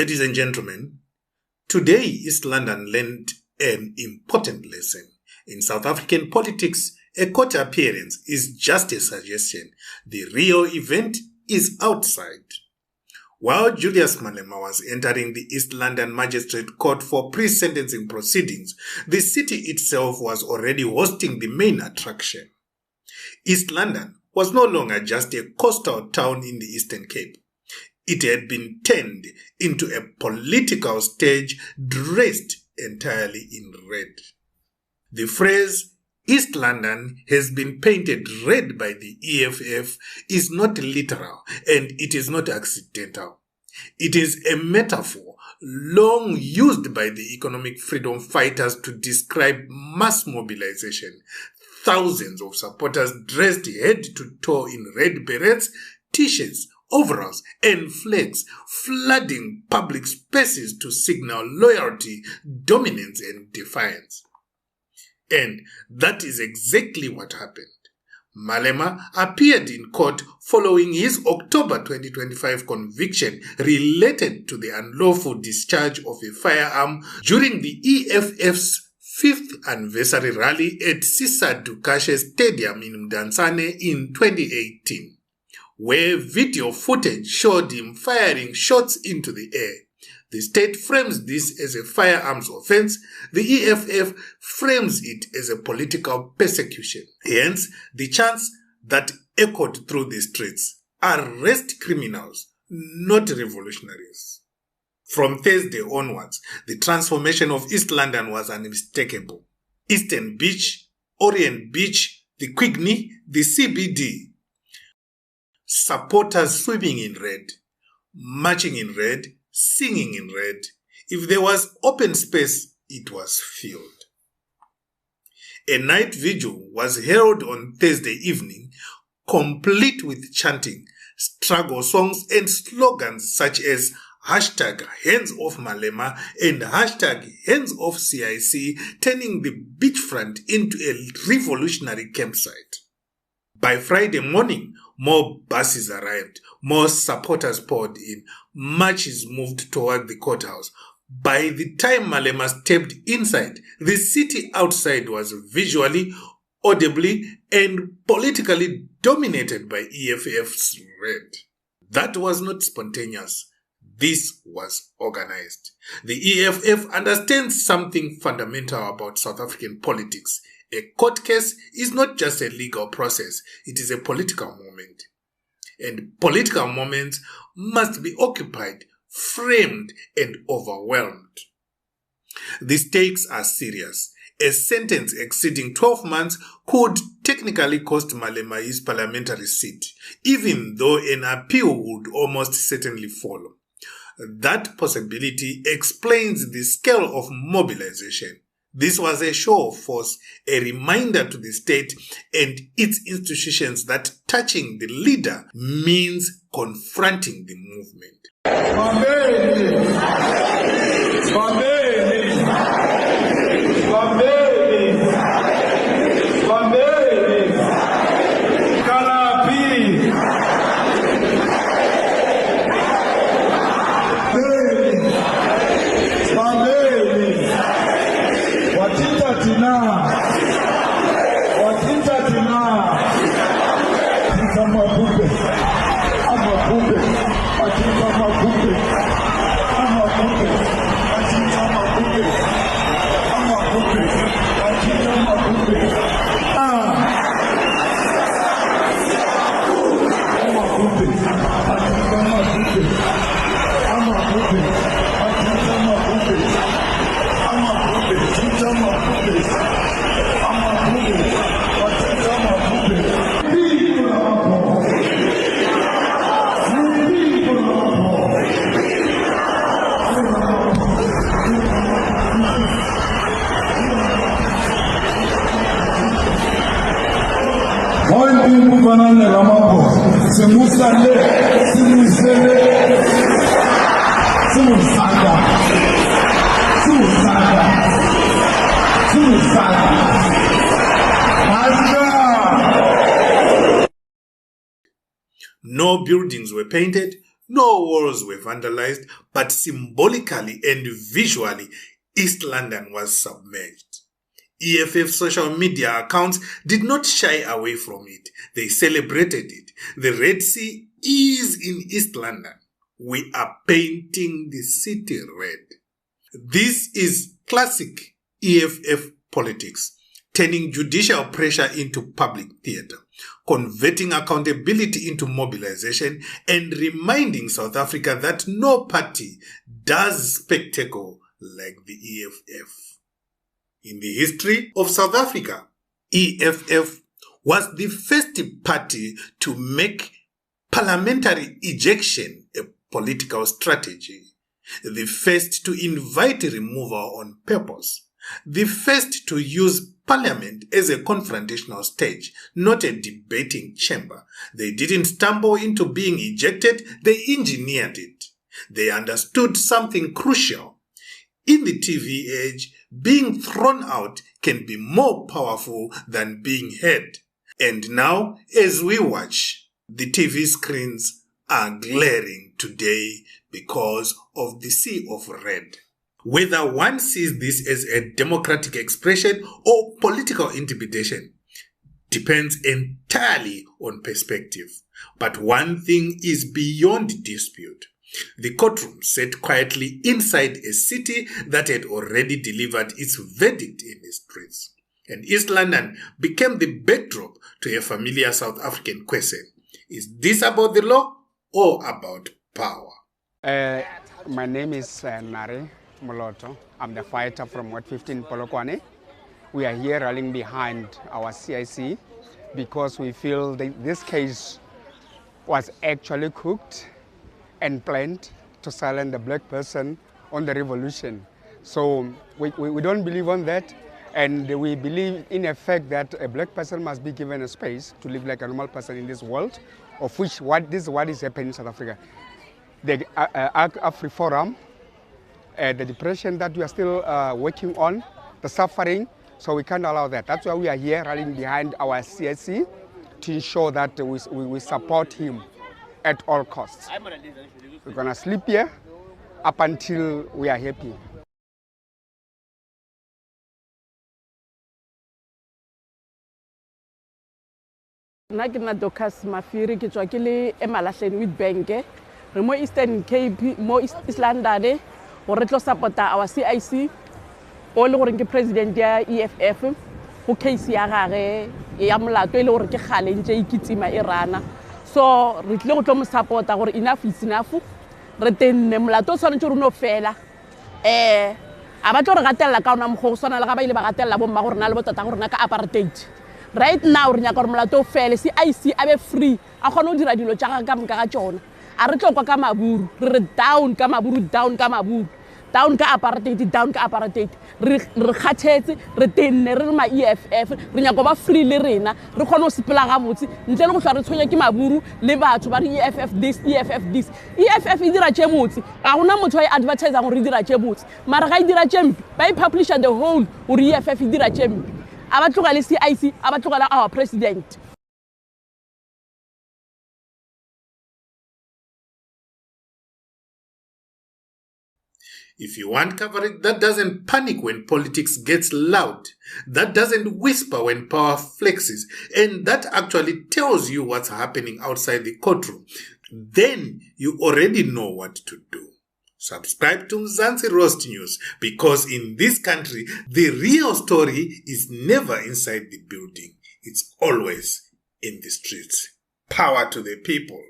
Ladies and gentlemen, today East London learned an important lesson. In South African politics, a court appearance is just a suggestion. The real event is outside. While Julius Malema was entering the East London Magistrate Court for pre-sentencing proceedings, the city itself was already hosting the main attraction. East London was no longer just a coastal town in the Eastern Cape. It had been turned into a political stage dressed entirely in red. The phrase East London has been painted red by the EFF is not literal and it is not accidental. It is a metaphor long used by the economic freedom fighters to describe mass mobilization. Thousands of supporters dressed head to toe in red berets, t-shirts, overalls and flags, flooding public spaces to signal loyalty, dominance and defiance. And that is exactly what happened. Malema appeared in court following his October 2025 conviction related to the unlawful discharge of a firearm during the EFF's 5th anniversary rally at Sisa Dukashe Stadium in Mzansi in 2018. Where video footage showed him firing shots into the air. The state frames this as a firearms offense. The EFF frames it as a political persecution. Hence, the chants that echoed through the streets: arrest criminals, not revolutionaries. From Thursday onwards, the transformation of East London was unmistakable. Eastern Beach, Orient Beach, the Quickney, the CBD. Supporters swimming in red, marching in red, singing in red. If there was open space, it was filled. A night vigil was held on Thursday evening, complete with chanting, struggle songs and slogans such as #Hands Off Malema and #Hands Off CIC, turning the beachfront into a revolutionary campsite. By Friday morning, more buses arrived, more supporters poured in, marches moved toward the courthouse. By the time Malema stepped inside, the city outside was visually, audibly, and politically dominated by EFF's red. That was not spontaneous. This was organized. The EFF understands something fundamental about South African politics. A court case is not just a legal process, it is a political moment. And political moments must be occupied, framed, and overwhelmed. The stakes are serious. A sentence exceeding 12 months could technically cost Malema his parliamentary seat, even though an appeal would almost certainly follow. That possibility explains the scale of mobilization. This was a show of force, a reminder to the state and its institutions that touching the leader means confronting the movement. No buildings were painted, No walls were vandalized, but symbolically and visually, East London was submerged. EFF social media accounts did not shy away from it. They celebrated it. The Red Sea is in East London. We are painting the city red. This is classic EFF politics, turning judicial pressure into public theatre, converting accountability into mobilization, and reminding South Africa that no party does spectacle like the EFF. In the history of South Africa, EFF was the first party to make parliamentary ejection a political strategy, the first to invite removal on purpose, the first to use parliament as a confrontational stage, not a debating chamber. They didn't stumble into being ejected, they engineered it. They understood something crucial. In the TV age, being thrown out can be more powerful than being heard. And now, as we watch, the TV screens are glaring today because of the sea of red. Whether one sees this as a democratic expression or political intimidation depends entirely on perspective. But one thing is beyond dispute. The courtroom sat quietly inside a city that had already delivered its verdict in the streets. And East London became the backdrop to a familiar South African question. Is this about the law or about power? My name is Nari Moloto. I'm the fighter from Ward 15 Polokwane. We are here rallying behind our CIC because we feel that this case was actually cooked and planned to silence the black person on the revolution. So we don't believe on that, and we believe in effect that a black person must be given a space to live like a normal person in this world, of which this is what is happening in South Africa. The Act of Reform, the depression that we are still working on, the suffering, so we can't allow that. That's why we are here rallying behind our CIC to ensure that we support him at all costs. We're going to sleep here up until we are happy. Docas Mafiri ke tswa ke le Emalahleni with bank re mo Eastern Cape mo East London gore tlo supporta our CIC o le gore ke president ya EFF go case ya gage ya molato ile gore ke gale ntse ikitsima irana so re tle go tlo mo supporta gore enough is enough re tenne molato o tshwanetse re no fela a ba tlo re gatella ka ona mogo sona le ga ba ile ba gatella bo mma gore na le botata gore na ka apartheid. Right now re nyaka gore molato o fele CIC abe free a kgone go dira dilo tša ka mka ga tsona a re tlo kwa ka maburu re down ka maburu down ka maburu down ka apartheid re kgathetse re tenne re ma EFF re nyaka ba free le rena re kgone go sepela ga botse ntle le go hlwa re tshwenya ke maburu le batho ba re EFF this EFF e dira tše botse ga gona motho a advertise gore e dira tše botse mara ga e dira tše mpe ba e publish the whole gore EFF e dira tše mpe a ba tlogela CIC a ba tlogela our president. If you want coverage that doesn't panic when politics gets loud, that doesn't whisper when power flexes, and that actually tells you what's happening outside the courtroom, then you already know what to do. Subscribe to Mzansi Roast News, because in this country, the real story is never inside the building. It's always in the streets. Power to the people.